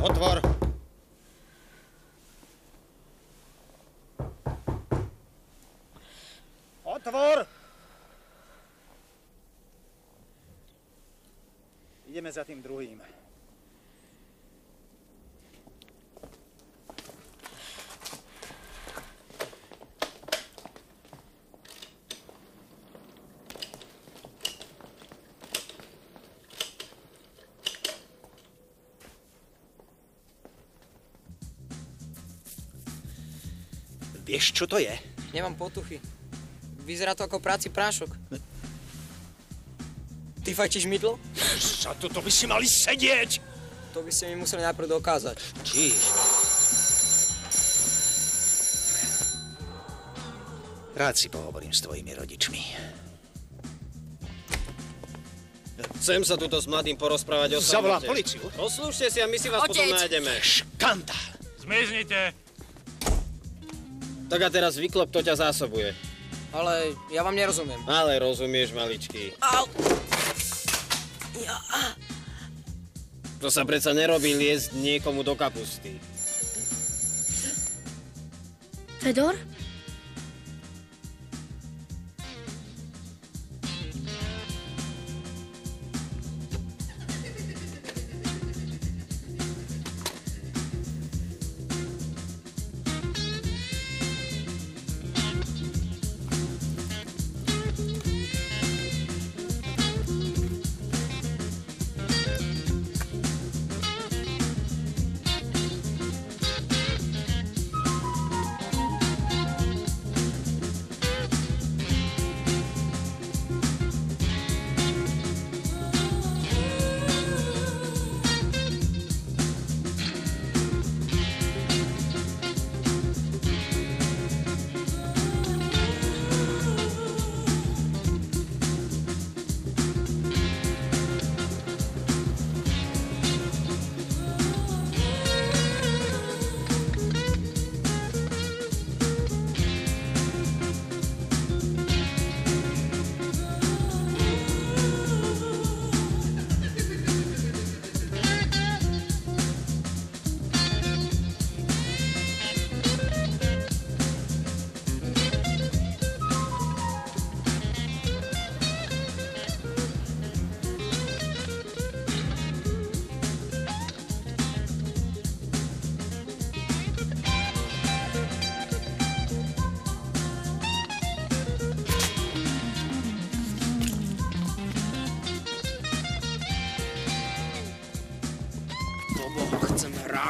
Otvor. Otvor! Ideme za tým druhým. Vieš, čo to je? Nemám potuchy. Vyzerá to ako práci prášok. Ty fajčíš mydlo? Za toto by si mali sedieť! To by ste mi museli najprv dokázať. Čiž. Rád si pohovorím s tvojimi rodičmi. Chcem sa tuto s mladým porozprávať o samote. Zavolá políciu? Poslúžte si a my si vás potom nájdeme. Škandál! Zmiznite! Tak a teraz vyklop, to ťa zásobuje. Ale ja vám nerozumiem. Ale rozumieš, maličký. Au! To sa predsa nerobí liesť niekomu do kapusty. Fedor?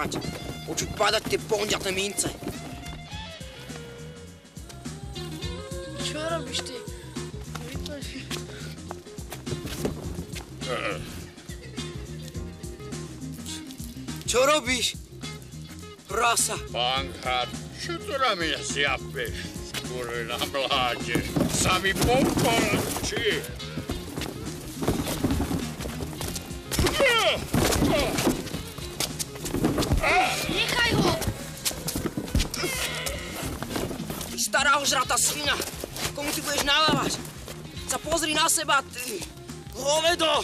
spať. Počuť padať tie ponďaté mince. Čo robíš ty? Čo robíš? Prasa. Pankrát, čo to na mňa zjapeš? Skôr na mláde. Sami pokolči. Nechaj ho! Ty stará ožratá svina. Komu ty budeš nalávať? Sa pozri na seba, ty hovedo!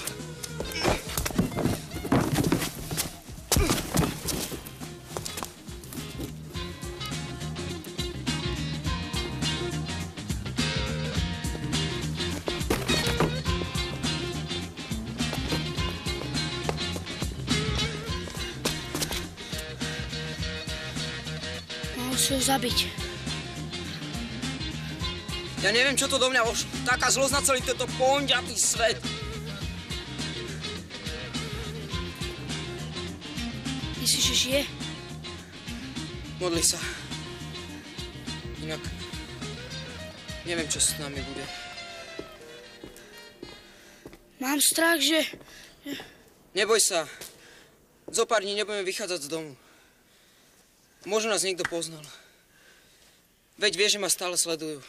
Musíš zabiť. Ja neviem, čo to do mňa vošlo. Taká zlosť na celý tento ponďatý svet. Myslíš, že žije? Modli sa. Inak neviem, čo s nami bude. Mám strach, že... Neboj sa. Zo pár dní nebudeme vychádzať z domu. Možno nás niekto poznal. Veď vie, že ma stále sledujú.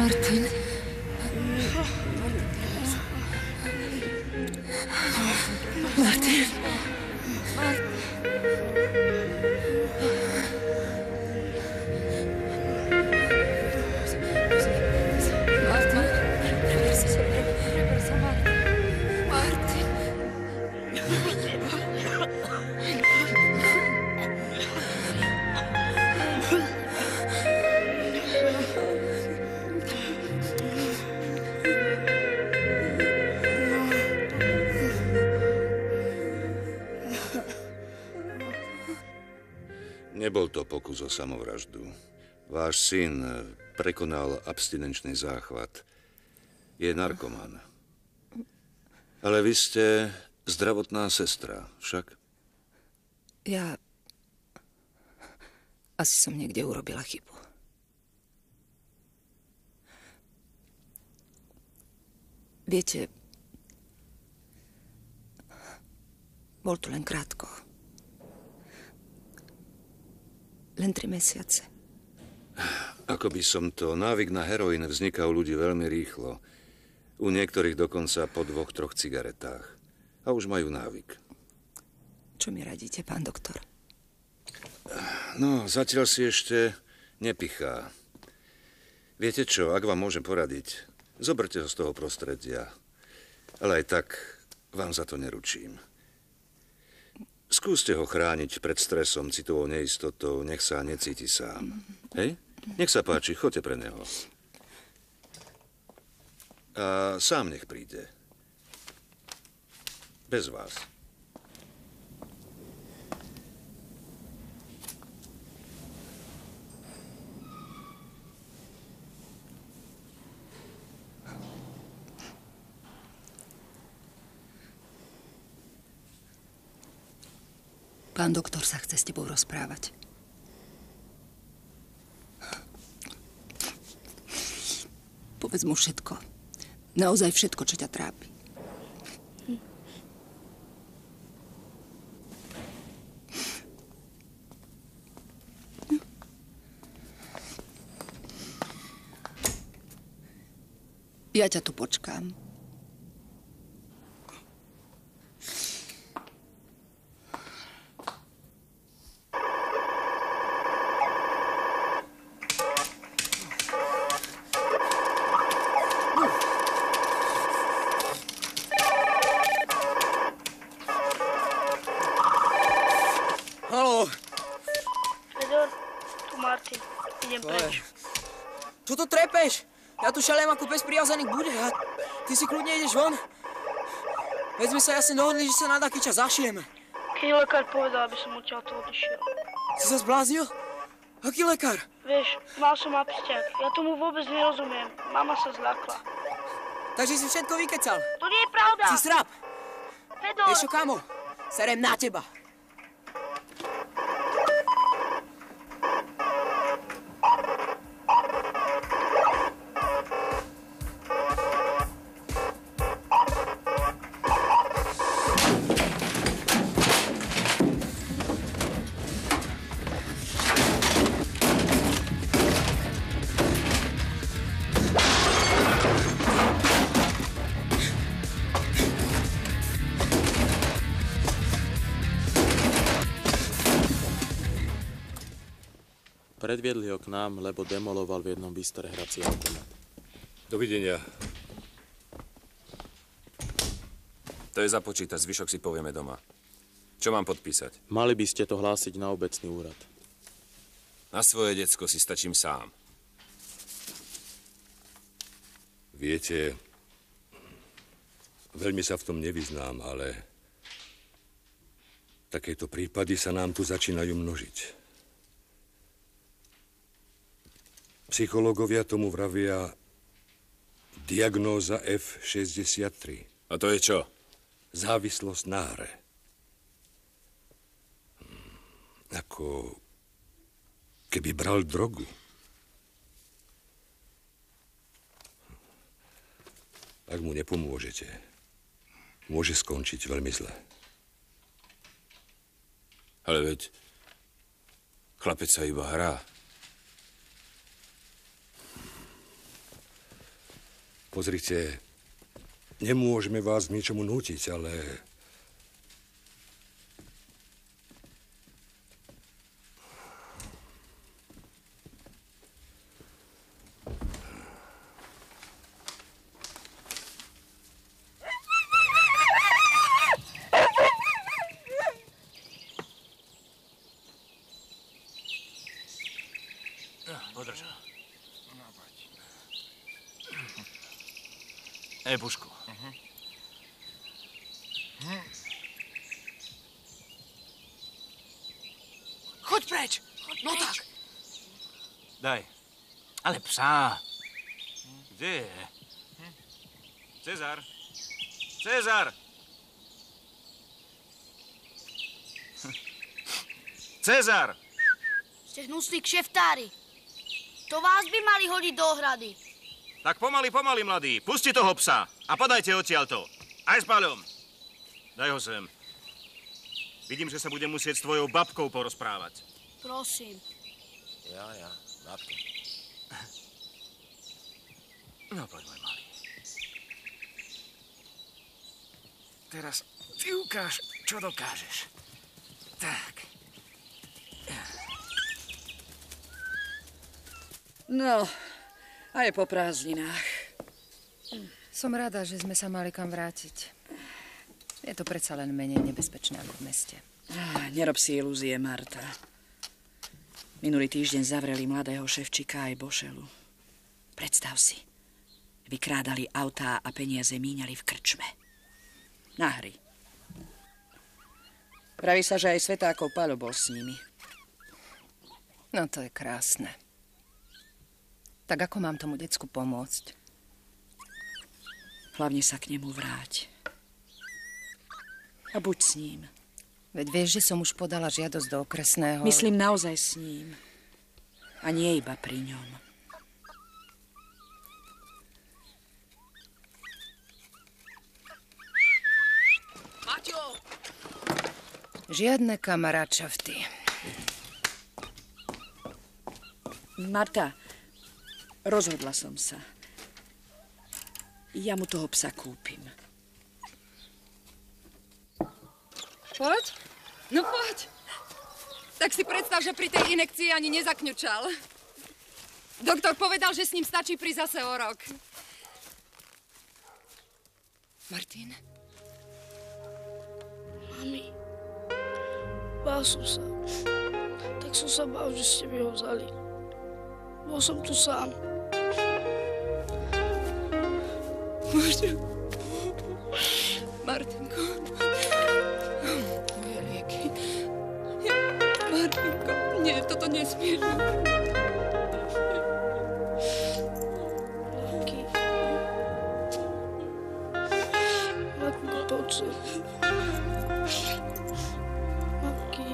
Martin. Martin. Nebol to pokus o samovraždu. Váš syn prekonal abstinenčný záchvat. Je narkoman. Ale vy ste zdravotná sestra, však? Ja... Asi som niekde urobila chybu. Viete, bol tu len krátko. Len 3 mesiace. Ako by som to... Návyk na heroín vzniká u ľudí veľmi rýchlo. U niektorých dokonca po 2-3 cigaretách. A už majú návyk. Čo mi radíte, pán doktor? No, zatiaľ si ešte nepichá. Viete čo, ak vám môžem poradiť, zoberte ho z toho prostredia. Ale aj tak vám za to neručím. Skúste ho chrániť pred stresom, citovou neistotou, nech sa necíti sám. Hej? Nech sa páči, choďte pre neho. A sám nech príde. Bez vás. Pán doktor sa chce s tebou rozprávať. Povedz mu všetko. Naozaj všetko, čo ťa trápi. Ja ťa tu počkám. Čo to trepeš? Ja tu šaliem ako pes priazaný k bude a ty si kľudne ideš von. Veď sme sa jasne dohodli, že sa na taký čas zašijeme. Keď lekár povedal, aby som odtiaľto odišiel. Si sa zbláznil? Aký lekár? Vieš, mal som absťak. Ja tomu vôbec nerozumiem. Mama sa zľakla. Takže si všetko vykecal? To nie je pravda. Si srab. Fedor. Vieš čo, kamo? Serem na teba. Predviedli ho k nám, lebo demoloval v jednom bistore hrací automat. Dovidenia. To je započítať, zvyšok si povieme doma. Čo mám podpísať? Mali by ste to hlásiť na obecný úrad. Na svoje decko si stačím sám. Viete, veľmi sa v tom nevyznám, ale takéto prípady sa nám tu začínajú množiť. Psychológovia tomu vravia diagnóza F63. A to je čo? Závislosť na hre. Ako keby bral drogu. Ak mu nepomôžete, môže skončiť veľmi zle. Ale veď chlapec sa iba hrá. Pozrite, nemôžeme vás k ničomu nútiť, ale Podrž. Pušku. Choď preč! No tak! Daj. Ale psa. Kde je? Cezar! Cezar! Cezar! Ste hnusní kšeftári. To vás by mali hodiť do ohrady. Tak pomaly, mladý. Pusti toho psa a podajte odtiaľto. Aj s paľom. Daj ho sem. Vidím, že sa budem musieť s tvojou babkou porozprávať. Prosím. Ja, babka. No poď, môj malý. Teraz ty ukáž, čo dokážeš. Tak. No, aj po prázdninách. Som rada, že sme sa mali kam vrátiť. Je to predsa len menej nebezpečné ako v meste. Nerob si ilúzie, Marta. Minulý týždeň zavreli mladého ševčika aj Bošelu. Predstav si. Vykrádali autá a peniaze míňali v krčme. Na hry. Praví sa, že aj Svetákov Paľo bol s nimi. No to je krásne. Tak ako mám tomu decku pomôcť? Hlavne sa k nemu vráť. A buď s ním. Veď vieš, že som už podala žiadosť do okresného... Myslím naozaj s ním. A nie iba pri ňom. Maťo! Žiadne kamaráčavty. Marta, rozhodla som sa. Ja mu toho psa kúpim. Poď. No poď. Tak si predstav, že pri tej inekcii ani nezakňučal. Doktor povedal, že s ním stačí prísť zase o rok. Martin? Mami, bál som sa. Tak som sa bál, že ste mi ho vzali. Bol som tu sám. Bože. Martinko. Moje lieky. Martinko, nie, toto nesmieš. Matko, počuj. Matky.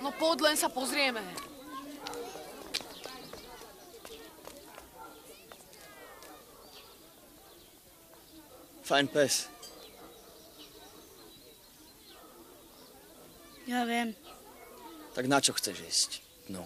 No poď, len sa pozrieme. Fajn pes. Ja viem. Tak na čo chceš ísť? No.